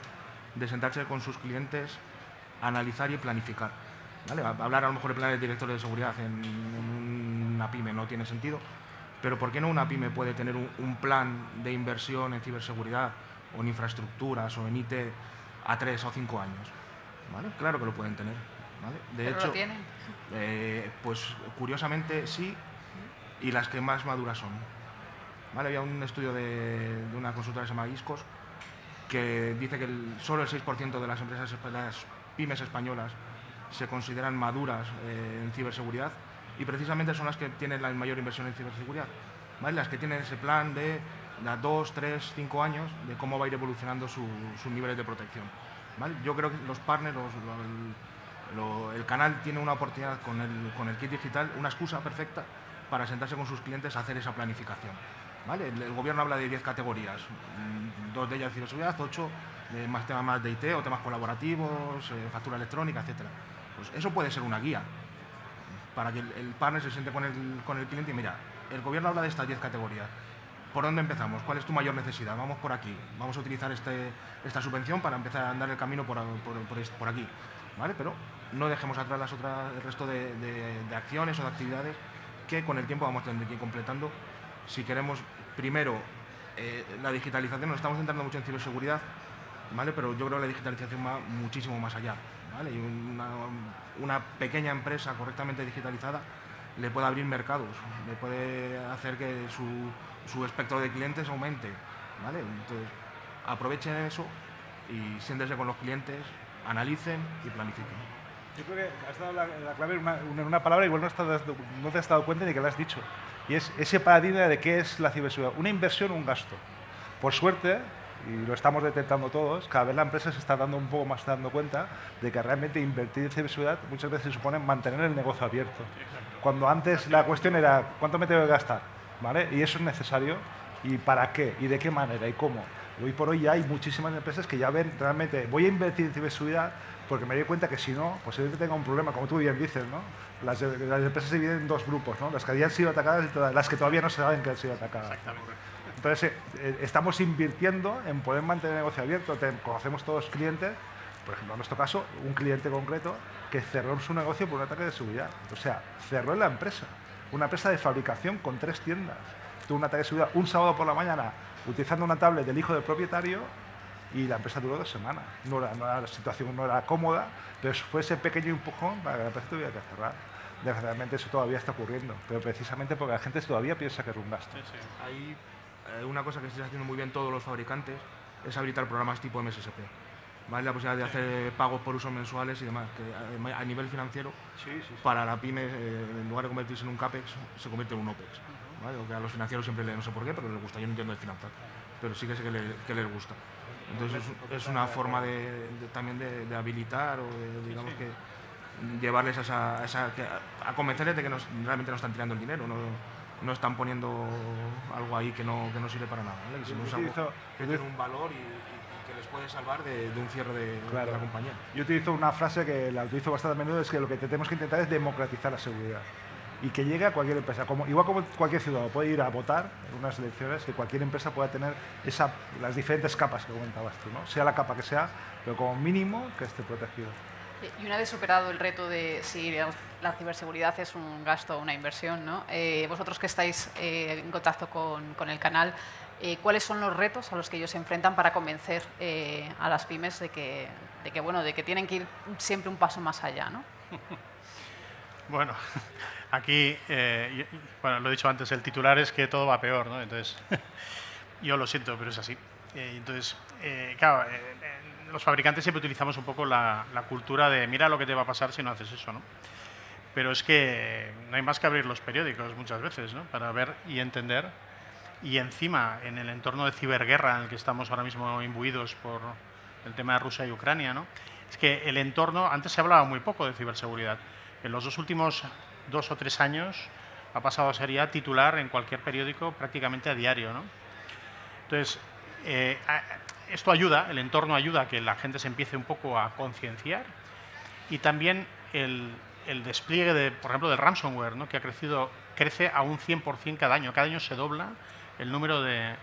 de sentarse con sus clientes, analizar y planificar. ¿Vale? Hablar a lo mejor de planes directores de seguridad en una pyme no tiene sentido, pero ¿por qué no una pyme puede tener un plan de inversión en ciberseguridad o en infraestructuras o en IT a 3 o 5 años? ¿Vale? Claro que lo pueden tener. ¿Vale? De hecho, ¿lo tienen? Pues curiosamente sí, y las que más maduras son. ¿Vale? Había un estudio de una consultora que se llama ISCOS que dice que solo el 6% de las pymes españolas se consideran maduras en ciberseguridad, y precisamente son las que tienen la mayor inversión en ciberseguridad, ¿vale? Las que tienen ese plan de 2, 3, 5 años de cómo va a ir evolucionando sus niveles de protección, ¿vale? Yo creo que los partners, el canal tiene una oportunidad con el kit digital, una excusa perfecta para sentarse con sus clientes a hacer esa planificación, ¿vale? El gobierno habla de 10 categorías, 2 de ellas de ciberseguridad, 8 de más temas más de IT o temas colaborativos, factura electrónica, etcétera. Pues eso puede ser una guía para que el partner se siente con el cliente y mira, el gobierno habla de estas 10 categorías. ¿Por dónde empezamos? ¿Cuál es tu mayor necesidad? Vamos por aquí. Vamos a utilizar esta subvención para empezar a andar el camino por aquí, ¿vale? Pero no dejemos atrás el resto de acciones o de actividades que con el tiempo vamos a tener que ir completando si queremos, primero, la digitalización. Nos estamos centrando mucho en ciberseguridad, ¿vale? Pero yo creo que la digitalización va muchísimo más allá, ¿vale? Y una pequeña empresa correctamente digitalizada le puede abrir mercados, le puede hacer que su espectro de clientes aumente, ¿vale? Entonces, aprovechen eso y siéntense con los clientes, analicen y planifiquen. Yo creo que has dado la clave en una palabra, igual no te has dado cuenta ni que la has dicho, y es ese paradigma de qué es la ciberseguridad, una inversión o un gasto. Por suerte, y lo estamos detectando todos, cada vez la empresa se está dando un poco más dando cuenta de que realmente invertir en ciberseguridad muchas veces supone mantener el negocio abierto. Cuando antes la cuestión era ¿cuánto me tengo que gastar? ¿Vale? Y eso es necesario. ¿Y para qué? ¿Y de qué manera? ¿Y cómo? Hoy por hoy ya hay muchísimas empresas que ya ven realmente voy a invertir en ciberseguridad porque me doy cuenta que si no, posiblemente tenga un problema, como tú bien dices, ¿no? Las empresas se dividen en dos grupos, ¿no? Las que habían sido atacadas y las que todavía no saben que han sido atacadas. Exactamente. Entonces, estamos invirtiendo en poder mantener el negocio abierto. Conocemos todos clientes, por ejemplo, en nuestro caso, un cliente concreto que cerró su negocio por un ataque de seguridad. O sea, cerró la empresa. Una empresa de fabricación con 3 tiendas. Tuvo un ataque de seguridad un sábado por la mañana utilizando una tablet del hijo del propietario y la empresa duró 2 semanas. La situación no era cómoda, pero fue ese pequeño empujón para que la empresa tuviera que cerrar. Desgraciadamente eso todavía está ocurriendo, pero precisamente porque la gente todavía piensa que es un gasto. Sí. Hay una cosa que están haciendo muy bien todos los fabricantes es habilitar programas tipo MSSP. ¿Vale? La posibilidad de hacer pagos por usos mensuales y demás, que a nivel financiero, para la pyme, en lugar de convertirse en un CAPEX, se convierte en un OPEX. ¿Vale? Lo que a los financieros siempre no sé por qué, pero les gusta. Yo no entiendo de finanzas, pero sí que sé que les gusta. Entonces es una forma también de habilitar o de, digamos que llevarles a convencerles de que realmente no están tirando el dinero, no están poniendo algo ahí que no sirve para nada, ¿vale? Sino es algo que tiene un valor y que les puede salvar de un cierre de la compañía. Yo utilizo una frase que la utilizo bastante a menudo, es que lo que tenemos que intentar es democratizar la seguridad y que llegue a cualquier empresa. Igual como cualquier ciudadano puede ir a votar en unas elecciones, que cualquier empresa pueda tener las diferentes capas que comentabas tú, ¿no? Sea la capa que sea, pero como mínimo que esté protegido. Y una vez superado el reto de si la ciberseguridad es un gasto o una inversión, ¿no? Vosotros que estáis en contacto con el canal, ¿cuáles son los retos a los que ellos se enfrentan para convencer a las pymes de que tienen que ir siempre un paso más allá, ¿no? Bueno, aquí, lo he dicho antes, el titular es que todo va peor, ¿no? Entonces, yo lo siento, pero es así. Entonces, claro, los fabricantes siempre utilizamos un poco la cultura de mira lo que te va a pasar si no haces eso, ¿no? Pero es que no hay más que abrir los periódicos muchas veces, ¿no? Para ver y entender. Y encima, en el entorno de ciberguerra en el que estamos ahora mismo imbuidos por el tema de Rusia y Ucrania, ¿no? Es que el entorno, antes se hablaba muy poco de ciberseguridad. En los últimos 2 o 3 años ha pasado a ser ya titular en cualquier periódico prácticamente a diario, ¿no? Entonces, esto ayuda, el entorno ayuda a que la gente se empiece un poco a concienciar y también el despliegue, por ejemplo, del ransomware, ¿no? Que crece a un 100% cada año. Cada año se dobla el número de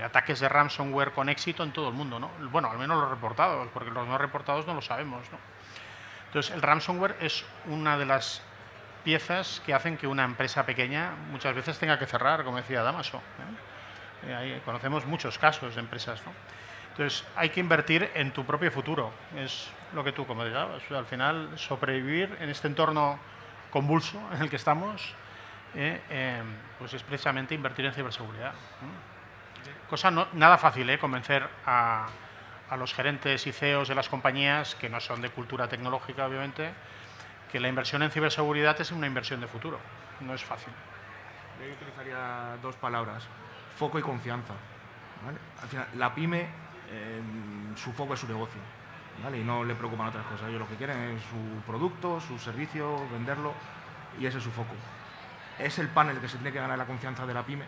ataques de ransomware con éxito en todo el mundo, ¿no? Bueno, al menos los reportados, porque los no reportados no lo sabemos, ¿no? Entonces, el ransomware es una de las piezas que hacen que una empresa pequeña muchas veces tenga que cerrar, como decía Damaso, ¿eh? Ahí conocemos muchos casos de empresas, ¿no? Entonces, hay que invertir en tu propio futuro. Es lo que tú comentabas. O sea, al final, sobrevivir en este entorno convulso en el que estamos, pues es precisamente invertir en ciberseguridad. Cosa nada fácil, convencer a los gerentes y CEOs de las compañías, que no son de cultura tecnológica, obviamente, que la inversión en ciberseguridad es una inversión de futuro. No es fácil. Yo utilizaría 2 palabras, foco y confianza. ¿Vale? Al final, la pyme, su foco es su negocio, ¿vale? Y no le preocupan otras cosas. Ellos lo que quieren es su producto, su servicio, venderlo, y ese es su foco. Es el panel que se tiene que ganar la confianza de la pyme,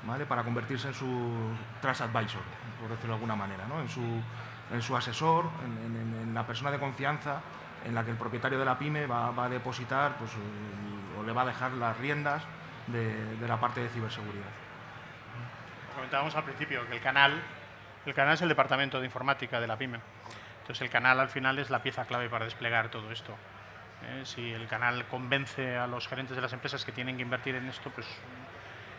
¿vale? Para convertirse en su trust advisor, por decirlo de alguna manera, ¿no? En su asesor, en la persona de confianza en la que el propietario de la pyme va a depositar, pues, o le va a dejar las riendas de la parte de ciberseguridad. Comentábamos al principio que el canal es el departamento de informática de la pyme. Entonces, el canal al final es la pieza clave para desplegar todo esto. Si el canal convence a los gerentes de las empresas que tienen que invertir en esto, pues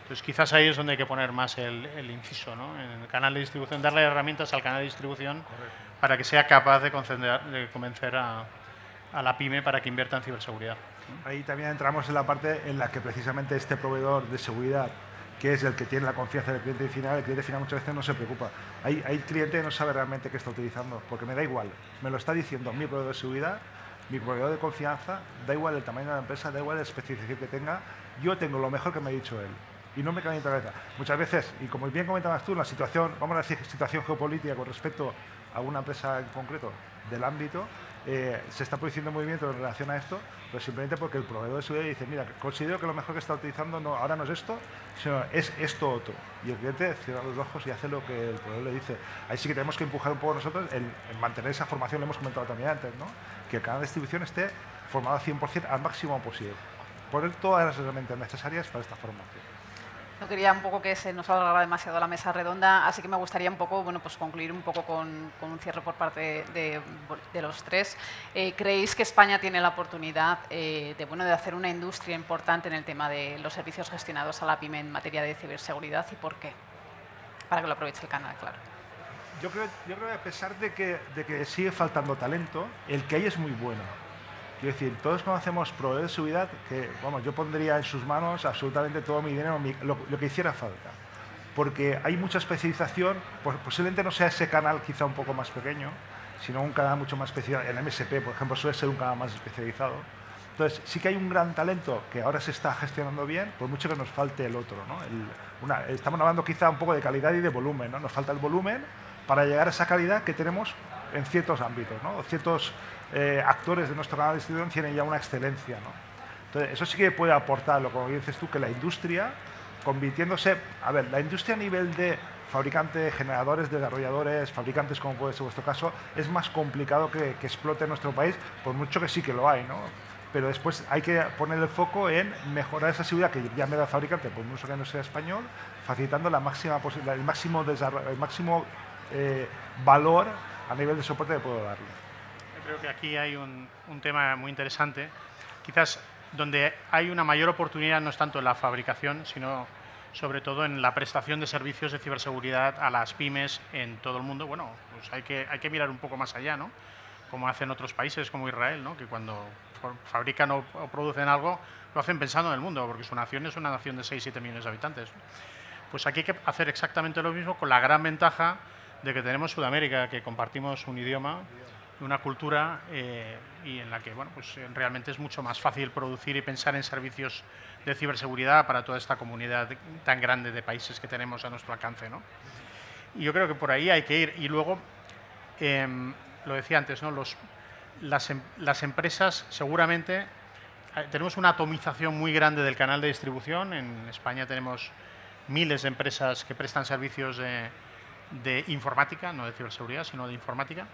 entonces quizás ahí es donde hay que poner más el inciso, ¿no? En el canal de distribución, darle herramientas al canal de distribución. Correcto. Para que sea capaz de convencer a la pyme para que invierta en ciberseguridad. Ahí también entramos en la parte en la que precisamente este proveedor de seguridad, que es el que tiene la confianza del cliente final, el cliente final muchas veces no se preocupa. Hay cliente que no sabe realmente qué está utilizando, porque me da igual, me lo está diciendo mi proveedor de seguridad, mi proveedor de confianza, da igual el tamaño de la empresa, da igual la especificación que tenga, yo tengo lo mejor que me ha dicho él. y no me calienta la cabeza. Muchas veces, y como bien comentabas tú, la situación, vamos a decir situación geopolítica con respecto a una empresa en concreto del ámbito, se está produciendo movimiento en relación a esto, pero simplemente porque el proveedor de seguridad dice, mira, considero que lo mejor que está utilizando ahora no es esto, sino es esto otro. Y el cliente cierra los ojos y hace lo que el proveedor le dice. Ahí sí que tenemos que empujar un poco nosotros en mantener esa formación, lo hemos comentado también antes, ¿no? Que el canal de distribución esté formado al 100% al máximo posible. Poner todas las herramientas necesarias para esta formación. No quería un poco que se nos alargara demasiado la mesa redonda, así que me gustaría un poco, bueno, pues concluir un poco con un cierre por parte de los tres. ¿Creéis que España tiene la oportunidad de hacer una industria importante en el tema de los servicios gestionados a la PyME en materia de ciberseguridad y por qué? Para que lo aproveche el canal, claro. Yo creo que a pesar de que sigue faltando talento, el que hay es muy bueno. Quiero decir, todos conocemos proveedores de seguridad que, vamos, yo pondría en sus manos absolutamente todo mi dinero, lo que hiciera falta. Porque hay mucha especialización, posiblemente no sea ese canal quizá un poco más pequeño, sino un canal mucho más especializado. El MSP, por ejemplo, suele ser un canal más especializado. Entonces, sí que hay un gran talento que ahora se está gestionando bien, por mucho que nos falte el otro, ¿no? Estamos hablando quizá un poco de calidad y de volumen, ¿no? Nos falta el volumen para llegar a esa calidad que tenemos en ciertos ámbitos, ¿no? Ciertos actores de nuestro canal de distribución tienen ya una excelencia, ¿no? Entonces, eso sí que puede aportarlo, como dices tú, que la industria, convirtiéndose... A ver, la industria a nivel de fabricantes, generadores, desarrolladores, fabricantes, como puede ser vuestro caso, es más complicado que explote en nuestro país, por mucho que sí que lo hay, ¿no? Pero después hay que poner el foco en mejorar esa seguridad que ya me da el fabricante, por mucho que no sea español, facilitando el máximo valor a nivel de soporte que puedo darle. Creo que aquí hay un tema muy interesante. Quizás donde hay una mayor oportunidad no es tanto en la fabricación, sino sobre todo en la prestación de servicios de ciberseguridad a las pymes en todo el mundo. Bueno, pues hay que mirar un poco más allá, ¿no? Como hacen otros países como Israel, ¿no? Que cuando fabrican o producen algo lo hacen pensando en el mundo, porque su nación es una nación de 6-7 millones de habitantes. Pues aquí hay que hacer exactamente lo mismo, con la gran ventaja de que tenemos Sudamérica, que compartimos un idioma, una cultura y en la que pues, realmente es mucho más fácil producir y pensar en servicios de ciberseguridad para toda esta comunidad tan grande de países que tenemos a nuestro alcance, ¿no? Y yo creo que por ahí hay que ir. Y luego, lo decía antes, ¿no? Las empresas seguramente tenemos una atomización muy grande del canal de distribución. En España tenemos miles de empresas que prestan servicios de informática, no de ciberseguridad, sino de informática.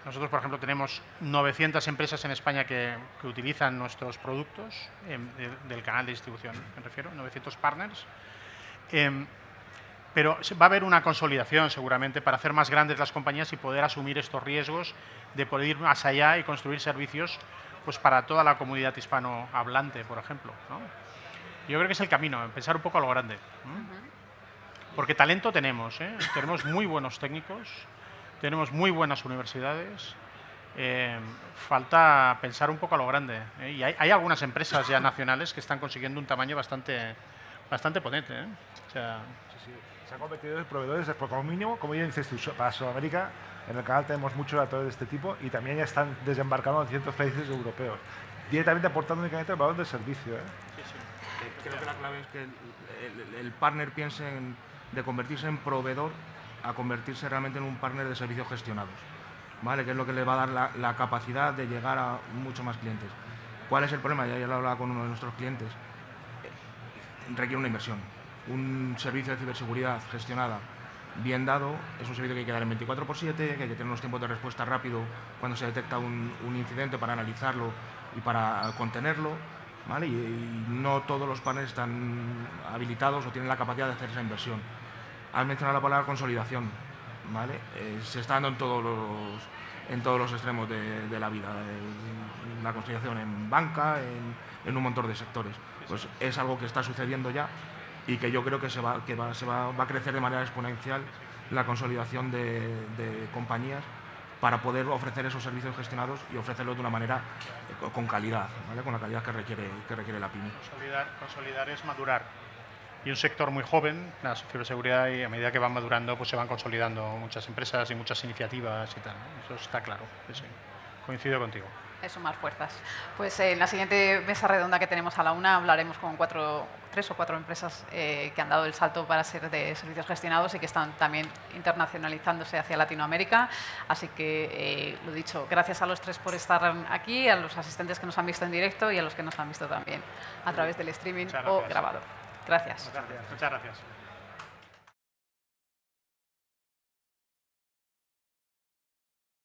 Nosotros, por ejemplo, tenemos 900 empresas en España que utilizan nuestros productos del canal de distribución, me refiero, 900 partners. Pero va a haber una consolidación seguramente para hacer más grandes las compañías y poder asumir estos riesgos de poder ir más allá y construir servicios pues, para toda la comunidad hispanohablante, por ejemplo, ¿no? Yo creo que es el camino, pensar un poco a lo grande, ¿no? Porque talento tenemos, tenemos muy buenos técnicos, tenemos muy buenas universidades, falta pensar un poco a lo grande, y hay algunas empresas ya nacionales que están consiguiendo un tamaño bastante potente, O sea, sí. Se han convertido en proveedores, como mínimo, como ya dices tú, para Sudamérica, en el canal tenemos muchos actores de este tipo y también ya están desembarcando en ciertos países europeos, directamente aportando únicamente el valor del servicio. Creo que la clave es que el partner piense de convertirse en proveedor a convertirse realmente en un partner de servicios gestionados, ¿vale? Que es lo que le va a dar la capacidad de llegar a muchos más clientes. ¿Cuál es el problema? Ya lo hablaba con uno de nuestros clientes. Requiere una inversión. Un servicio de ciberseguridad gestionada, bien dado, es un servicio que hay que dar en 24/7, que hay que tener unos tiempos de respuesta rápido cuando se detecta un incidente para analizarlo y para contenerlo, ¿vale? Y no todos los partners están habilitados o tienen la capacidad de hacer esa inversión. Has mencionado la palabra consolidación, ¿vale? Se está dando en todos los extremos de la vida. La consolidación en banca, en un montón de sectores. Pues es algo que está sucediendo ya y que yo creo que va a crecer de manera exponencial la consolidación de compañías para poder ofrecer esos servicios gestionados y ofrecerlos de una manera con calidad, ¿vale? Con la calidad que requiere la pyme. Consolidar es madurar. Y un sector muy joven, la ciberseguridad, y a medida que van madurando, pues se van consolidando muchas empresas y muchas iniciativas y tal, ¿no? Eso está claro. Sí. Coincido contigo. Es sumar fuerzas. Pues en la siguiente mesa redonda que tenemos a la 1 hablaremos con 3 o 4 empresas que han dado el salto para ser de servicios gestionados y que están también internacionalizándose hacia Latinoamérica. Así que, lo dicho, gracias a los 3 por estar aquí, a los asistentes que nos han visto en directo y a los que nos han visto también a través del streaming o grabado. Gracias. Muchas gracias.